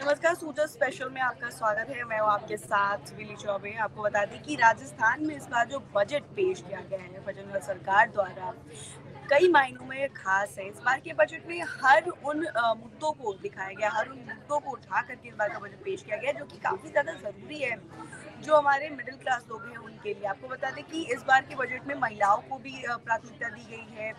नमस्कार, sweater special में आपका स्वागत है। मैं हूँ आपके साथ विली चौबे। आपको बता दें कि राजस्थान में इस बार जो बजट पेश किया गया है फडणवीस सरकार द्वारा, कई मायनों में खास है। इस बार के बजट में हर उन मुद्दों को दिखाया गया, हर उन मुद्दों को उठा करके इस बार का बजट पेश किया गया, जो कि काफ़ी ज़्यादा ज़रूरी है, जो हमारे मिडिल क्लास लोग हैं उनके लिए। आपको बता दें कि इस बार के बजट में महिलाओं को भी प्राथमिकता दी गई है,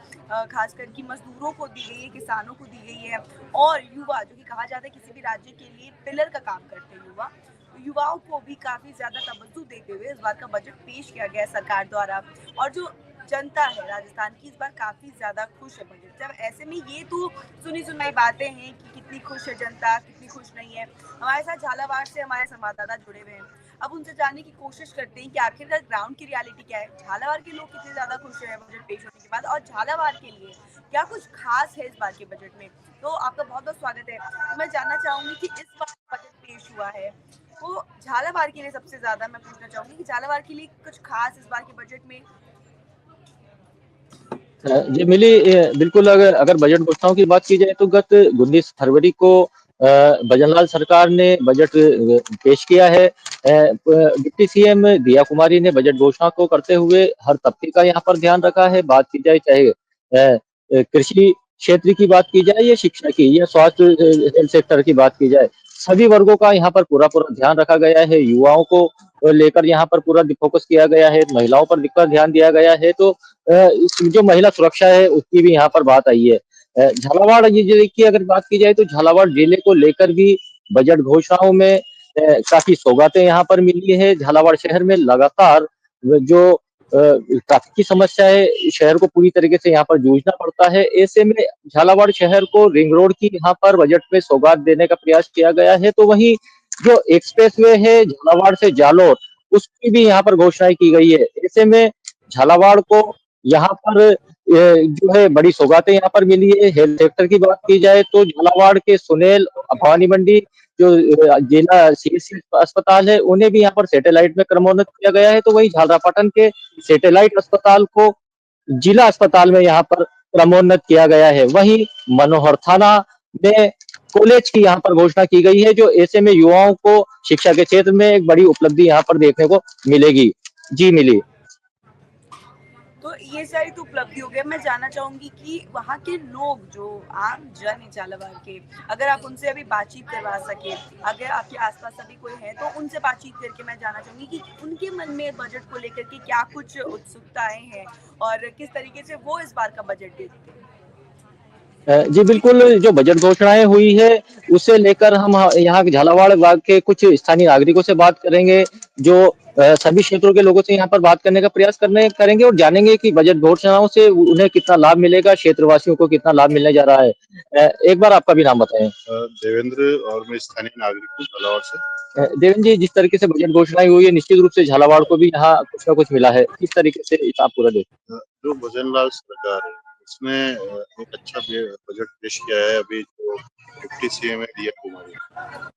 खास करके मजदूरों को दी गई है, किसानों को दी गई है, और युवा, जो कि कहा जाता है किसी भी राज्य के लिए पिलर का काम करते हैं युवा, तो युवाओं को भी काफ़ी ज़्यादा तवज्जो देते हुए इस बार का बजट पेश किया गया है सरकार द्वारा। और जो जनता है राजस्थान की, इस बार काफ़ी ज़्यादा खुश है बजट से। अब ऐसे में ये तो सुनी सुनाई बातें हैं कि कितनी खुश है जनता, कितनी खुश नहीं है। हमारे साथ झालावाड़ से हमारे संवाददाता जुड़े हुए हैं। अब उनसे जानने की कोशिश करते हैं कि आखिरकार ग्राउंड की रियलिटी क्या है, झालावाड़ के लोग कितने ज़्यादा खुश हैं बजट पेश होने के बाद, और झालावाड़ के लिए क्या कुछ खास है इस बार के बजट में। तो आपका बहुत बहुत स्वागत है। तो मैं जानना चाहूँगी कि इस बार बजट पेश हुआ है, वो झालावाड़ के लिए सबसे ज़्यादा मैं पूछना चाहूँगी कि झालावाड़ के लिए कुछ खास इस बार के बजट में। जी मिली बिल्कुल। अगर अगर बजट घोषणाओं की बात की जाए तो गत 19 फरवरी को भजनलाल सरकार ने बजट पेश किया है। डिप्टी सीएम दिया कुमारी ने बजट घोषणा को करते हुए हर तबके का यहाँ पर ध्यान रखा है। बात की जाए चाहे कृषि क्षेत्र की बात की जाए या शिक्षा की या स्वास्थ्य हेल्थ सेक्टर की बात की जाए, सभी वर्गों का यहाँ पर पूरा पूरा ध्यान रखा गया है। युवाओं को लेकर यहाँ पर पूरा फोकस किया गया है, महिलाओं पर ध्यान दिया गया है। तो इस जो महिला सुरक्षा है उसकी भी यहाँ पर बात आई है। झालावाड़ ये जिले की अगर बात की जाए तो झालावाड़ जिले को लेकर भी बजट घोषणाओं में काफी सौगातें यहाँ पर मिली है। झालावाड़ शहर में लगातार जो ट्रैफिक की समस्या है, शहर को पूरी तरीके से यहाँ पर जूझना पड़ता है। ऐसे में झालावाड़ शहर को रिंग रोड की यहाँ पर बजट में सौगात देने का प्रयास किया गया है। तो वहीं जो एक्सप्रेस वे है झालावाड़ से जालौर, उसकी भी यहाँ पर घोषणाएं की गई है। ऐसे में झालावाड़ को यहाँ पर जो है बड़ी सौगातें यहाँ पर मिली है। हेल्थ सेक्टर की बात की जाए तो झालावाड़ के सुनेल भवानी मंडी जो जिला सीएचसी अस्पताल है, उन्हें भी यहाँ पर सैटेलाइट में क्रमोन्नत किया गया है। तो वही झालरापाटन के सैटेलाइट अस्पताल को जिला अस्पताल में यहाँ पर क्रमोन्नत किया गया है। वहीं मनोहर थाना में कॉलेज की यहाँ पर घोषणा की गई है, जो ऐसे में युवाओं को शिक्षा के क्षेत्र में एक बड़ी उपलब्धि यहाँ पर देखने को मिलेगी। जी मिली। तो ये सारी तो उपलब्धि हो गई। मैं जानना चाहूंगी कि वहाँ के लोग, जो आम जन है झालावाड़ के, अगर आप उनसे अभी बातचीत करवा सके, अगर आपके आसपास अभी कोई है तो उनसे बातचीत करके मैं जानना चाहूंगी कि उनके मन में बजट को लेकर के क्या कुछ उत्सुकताएं हैं और किस तरीके से वो इस बार का बजट देखते हैं। जी बिल्कुल, जो बजट घोषणाएँ हुई है, उसे लेकर हम यहाँ के झालावाड़ बाग के कुछ स्थानीय नागरिकों से बात करेंगे, जो सभी क्षेत्रों के लोगों से यहाँ पर बात करने का प्रयास करने करेंगे और जानेंगे कि बजट घोषणाओं से उन्हें कितना लाभ मिलेगा, क्षेत्रवासियों को कितना लाभ मिलने जा रहा है। एक बार आपका भी नाम बताएँ? देवेंद्र, और मैं स्थानीय नागरिक हूँ झालावाड़ से। देवेंद्र जी, जिस तरीके से बजट घोषणाएँ हुई है, निश्चित रूप से झालावाड़ को भी यहाँ कुछ न कुछ मिला है। किस तरीके से आप पूरा जो भजनलाल सरकार है, उसने एक अच्छा बजट पेश किया है अभी जो डिप्टी सीएम है दिया कुमारी।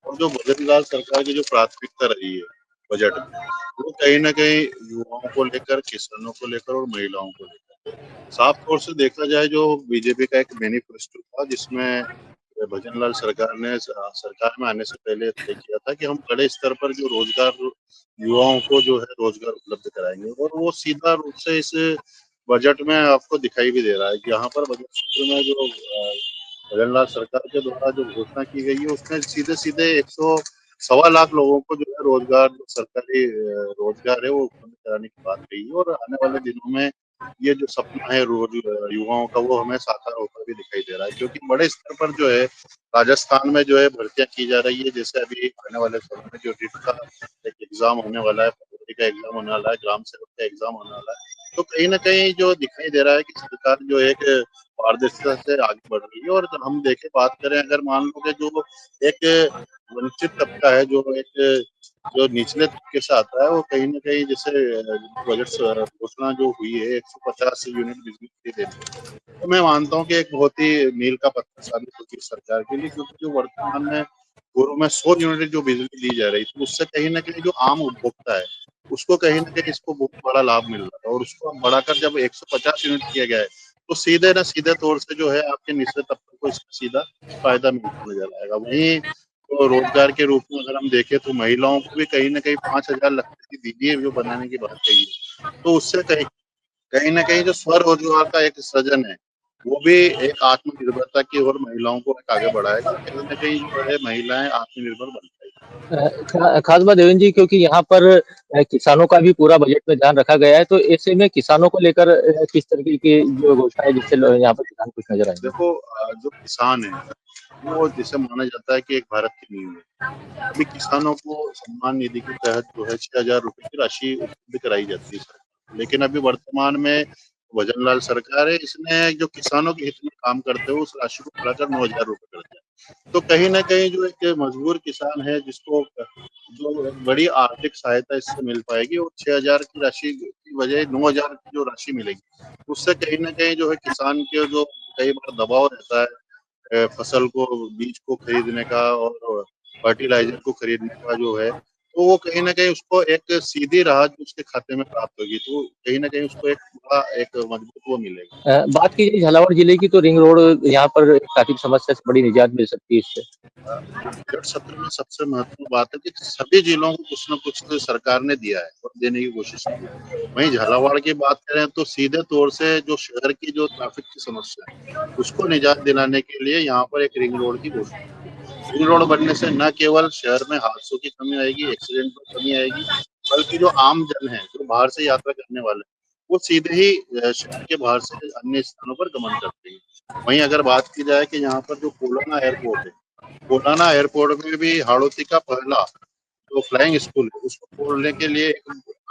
और जो भजनलाल सरकार की जो प्राथमिकता रही है बजट में, वो कहीं ना कहीं युवाओं को लेकर, किसानों को लेकर और महिलाओं को लेकर। साफ तौर से देखा जाए, जो बीजेपी का एक मैनिफेस्टो था जिसमें भजनलाल सरकार ने सरकार में आने से पहले तय किया था कि हम बड़े स्तर पर जो रोजगार, युवाओं को जो है रोजगार उपलब्ध कराएंगे, और वो सीधा रूप से इस बजट में आपको दिखाई भी दे रहा है कि यहाँ पर बजट सत्र में जो भजनलाल सरकार के द्वारा जो घोषणा की गई है, उसमें सीधे सीधे 100 सवा लाख लोगों को जो है रोजगार, जो सरकारी रोजगार है वो उपलब्ध कराने की बात कही है। और आने वाले दिनों में ये जो सपना है रोज युवाओं का, वो हमें साकार होता भी दिखाई दे रहा है, क्योंकि बड़े स्तर पर जो है राजस्थान में जो है भर्तियां की जा रही है। जैसे अभी आने वाले समय में जो रिट का एक एग्जाम होने वाला है, पटवारी का एग्जाम होने वाला है, ग्राम सेवक का एग्जाम होने वाला है, तो कहीं ना कहीं जो दिखाई दे रहा है कि सरकार जो एक पारदर्शिता से आगे बढ़ रही है। और हम देखें, बात करें, अगर मान लो कि जो एक वंचित तबका है, जो निचले तबके से आता है, वो कहीं ना कहीं, जैसे बजट घोषणा जो हुई है 150 यूनिट बिजली फ्री देने की, तो मैं मानता हूँ कि एक बहुत ही मील का पत्थर साबित होगी सरकार के लिए, क्योंकि जो वर्तमान में पूर्व में 100 यूनिट जो बिजली दी जा रही थी, उससे कहीं ना कहीं जो आम उपभोक्ता है उसको कहीं ना कहीं इसको बहुत बड़ा लाभ मिल रहा है। और उसको अब बढ़ाकर जब 150 यूनिट किया गया है, तो सीधे न सीधे तौर से जो है आपके निचले तबके को इसका सीधा फायदा मिलता नजर आएगा। वहीं तो रोजगार के रूप में अगर हम देखें तो महिलाओं को भी कहीं न कहीं 5,000 लगभग की दीदी जो बनाने की बात कही है। तो उससे कहीं कहीं न कहीं जो स्वरोजगार का एक सृजन है, वो भी एक आत्मनिर्भरता की ओर महिलाओं को एक आगे बढ़ाएगा। कहीं न कहीं जो है महिलाएँ आत्मनिर्भर बन पाएँगी। खास बात देवेंद्र जी क्योंकि यहाँ पर किसानों का भी पूरा बजट में ध्यान रखा गया है, तो ऐसे में किसानों को लेकर किस तरीके की जो घोषणा है जिससे यहाँ पर किसान खुश नज़र आएँगे? देखो जो किसान है, वो जिसे माना जाता है कि एक भारत की नींव है। अभी किसानों को सम्मान निधि के तहत जो है 6,000 रुपए की राशि उपलब्ध कराई जाती है सरकार। लेकिन अभी वर्तमान में भजनलाल सरकार है, इसने जो किसानों के हित में काम करते हुए उस राशि को बढ़ाकर 9,000 रुपए कर दिया। तो कहीं न कहीं जो एक मजबूर किसान है जिसको जो एक बड़ी आर्थिक सहायता इससे मिल पाएगी और 6,000 की राशि की बजाय 9,000 की जो राशि मिलेगी, उससे कहीं न कहीं जो है किसान के जो कई बार दबाव रहता है फसल को बीज को खरीदने का और फर्टिलाइज़र को खरीदने का जो है, तो वो कहीं न कहीं उसको एक सीधी राह जो उसके खाते में प्राप्त होगी, तो कहीं न कहीं उसको एक बड़ा एक मजबूत वो मिलेगा। बात की जाए झालावाड़ जिले की तो रिंग रोड यहाँ पर ट्रैफिक समस्या से बड़ी निजात मिल सकती है इससे। बजट सत्र में सबसे महत्वपूर्ण बात है कि सभी जिलों को कुछ न कुछ तो सरकार ने दिया है और देने की कोशिश की है। वहीं झालावाड़ की बात करें तो सीधे तौर से जो शहर की जो ट्रैफिक की समस्या है, उसको निजात दिलाने के लिए यहाँ पर एक रिंग रोड की घोषणा की है। रिंग रोड बनने से न केवल शहर में हादसों की कमी आएगी, एक्सीडेंट में कमी आएगी, बल्कि जो आम जन है, जो बाहर से यात्रा करने वाले हैं, वो सीधे ही शहर के बाहर से अन्य स्थानों पर गमन करते हैं। वहीं अगर बात की जाए कि यहाँ पर जो कोलाना एयरपोर्ट है, कोलाना एयरपोर्ट में भी हाड़ौती का पहला जो फ्लाइंग स्कूल है, उसको खोलने के लिए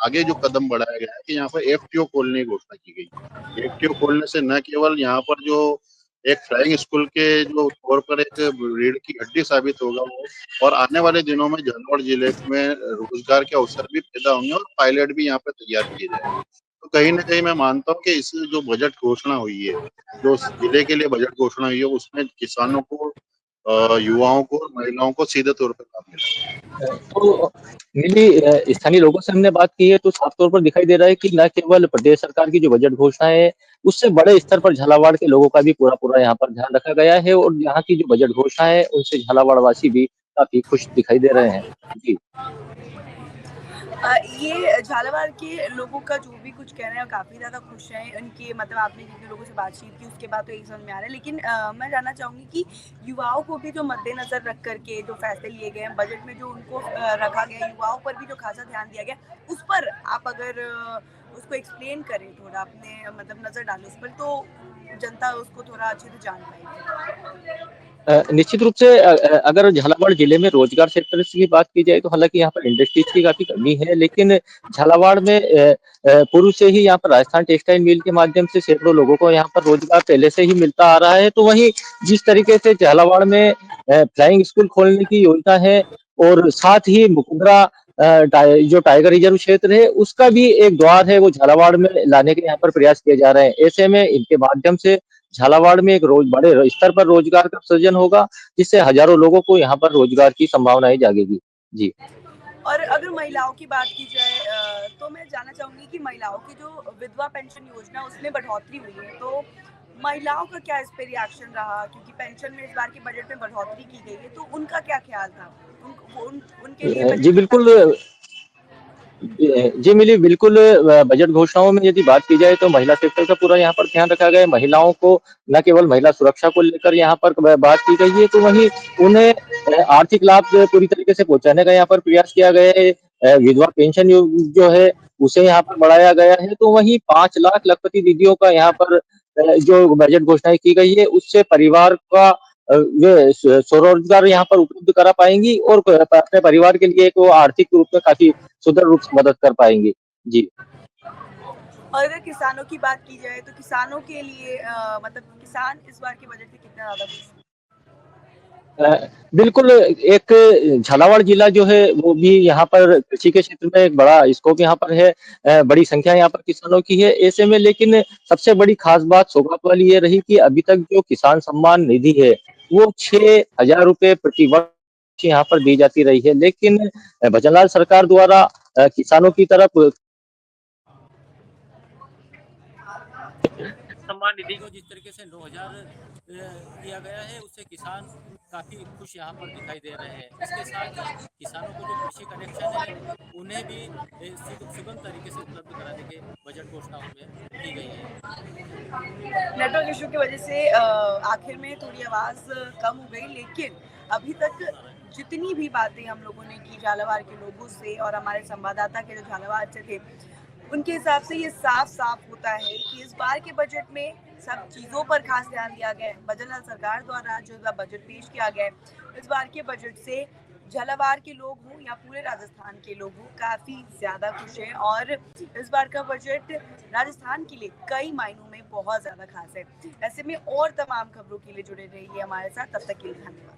आगे जो कदम बढ़ाया गया है कि यहाँ पर एफटीओ खोलने की घोषणा की गई। एफटीओ खोलने से न केवल यहाँ पर जो एक फ्लाइंग स्कूल के जो तौर पर एक रीढ़ की हड्डी साबित होगा वो और आने वाले दिनों में झालावाड़ जिले में रोजगार के अवसर भी पैदा होंगे और पायलट भी यहाँ पे तैयार किए जाएंगे। तो कहीं न कहीं मैं मानता हूँ कि इस जो बजट घोषणा हुई है, जो जिले के लिए बजट घोषणा हुई है, उसमें किसानों को युवाओं को और महिलाओं को सीधे तौर पे लाभ मिला। तो मिली स्थानीय लोगों से हमने बात की है तो साफ तौर पर दिखाई दे रहा है कि न केवल प्रदेश सरकार की जो बजट घोषणा है, उससे बड़े स्तर पर झालावाड़ के लोगों का भी पूरा-पूरा यहाँ पर ध्यान रखा गया है और यहाँ की जो बजट घोषणा है, उनसे झालावाड़ वासी भी काफ़ी खुश दिखाई दे रहे हैं। जी। ये झालावाड़ के लोगों का जो भी कुछ कहना है काफ़ी ज़्यादा खुश हैं उनके मतलब आपने जितने लोगों से बातचीत की उसके बाद तो यही समझ में आ रहा है लेकिन मैं जानना चाहूँगी कि युवाओं को भी जो मद्देनज़र रख करके जो फैसले लिए गए हैं बजट में जो उनको रखा गया युवाओं पर भी जो खासा ध्यान दिया गया उस पर आप अगर उसको एक्सप्लेन करें थोड़ा अपने मतलब नज़र डालें उस पर तो जनता उसको थोड़ा अच्छे से जान पाएगी। निश्चित रूप से अगर झालावाड़ जिले में रोजगार सेक्टर की बात की जाए तो हालाँकि यहाँ पर इंडस्ट्रीज़ की काफ़ी कमी है, लेकिन झालावाड़ में पूर्व से ही यहाँ पर राजस्थान टेक्सटाइल मिल के माध्यम से सैकड़ों लोगों को यहाँ पर रोजगार पहले से ही मिलता आ रहा है। तो वहीं जिस तरीके से झालावाड़ में फ्लाइंग स्कूल खोलने की योजना है और साथ ही मुकुंदरा जो टाइगर रिजर्व क्षेत्र है, उसका भी एक द्वार है, वो झालावाड़ में लाने के यहाँ पर प्रयास किए जा रहे हैं। ऐसे में इनके माध्यम से झालावाड़ में एक रोज बड़े स्तर पर रोजगार का सृजन होगा, जिससे हजारों लोगों को यहाँ पर रोजगार की संभावनाएँ जागेगी। जी। और अगर महिलाओं की बात की जाए तो मैं जानना चाहूँगी कि महिलाओं की जो विधवा पेंशन योजना उसमें बढ़ोतरी हुई है तो महिलाओं का क्या इस पे रिएक्शन रहा क्योंकि पेंशन में इस बार के बजट में बढ़ोतरी की गई है तो उनका क्या ख्याल था उनके लिए जी बजट कितना बिल्कुल खुश है। जी मिली बिल्कुल बजट घोषणाओं में यदि बात की जाए तो महिला सेक्टर का पूरा यहाँ पर ध्यान रखा गया है। महिलाओं को न केवल महिला सुरक्षा को लेकर यहाँ पर बात की गई है, तो वहीं उन्हें आर्थिक लाभ पूरी तरीके से पहुँचाने का यहाँ पर प्रयास किया गया है। विधवा पेंशन जो है, उसे यहाँ पर बढ़ाया गया है, तो वहीं 5 लाख लखपति दीदियों का यहाँ पर जो बजट घोषणाएँ की गई है, उससे परिवार का वे स्वरोजगार यहाँ पर उपलब्ध करा पाएँगी और अपने परिवार के लिए एक वो आर्थिक रूप में काफ़ी सुदृढ़ रूप से मदद कर पाएँगी। जी। और अगर किसानों की बात की जाए तो किसानों के लिए मतलब किसान इस बार के बजट से कितना ज़्यादा खुश हैं। अ, बिल्कुल एक झालावाड़ जिला जो है वो भी यहाँ पर कृषि के क्षेत्र में एक बड़ा स्कोप यहाँ पर है। बड़ी संख्या यहाँ पर किसानों की है। ऐसे में लेकिन सबसे बड़ी ख़ास बात सौगात वाली ये रही कि अभी तक जो किसान सम्मान निधि है, वो 6,000 रुपए प्रति वर्ष यहाँ पर दी जाती रही है। लेकिन भजनलाल सरकार द्वारा किसानों की तरफ सम्मान निधि को जिस तरीके से 9,000 किया गया है, उससे किसान काफ़ी खुश यहाँ पर दिखाई दे रहे हैं। इसके साथ ही किसानों को जो कृषि कनेक्शन है, उन्हें भी सुगम तरीके से उपलब्ध कराने के बजट घोषणा उनमें की गई है। नेटवर्क इशू की वजह से आखिर में थोड़ी आवाज़ कम हो गई, लेकिन अभी तक जितनी भी बातें हम लोगों ने की झालावाड़ के लोगों से और हमारे संवाददाता के जो झालावाड़ से थे, उनके हिसाब से ये साफ-साफ होता है कि इस बार के बजट में सब चीज़ों पर खास ध्यान दिया गया है। भजनलाल सरकार द्वारा जो बजट पेश किया गया है, इस बार के बजट से झालावाड़ के लोग हों या पूरे राजस्थान के लोग हों, काफ़ी ज़्यादा खुश हैं और इस बार का बजट राजस्थान के लिए कई मायनों में बहुत ज़्यादा खास है। ऐसे में और तमाम खबरों के लिए जुड़े रहिए हमारे साथ, तब तक के लिए धन्यवाद।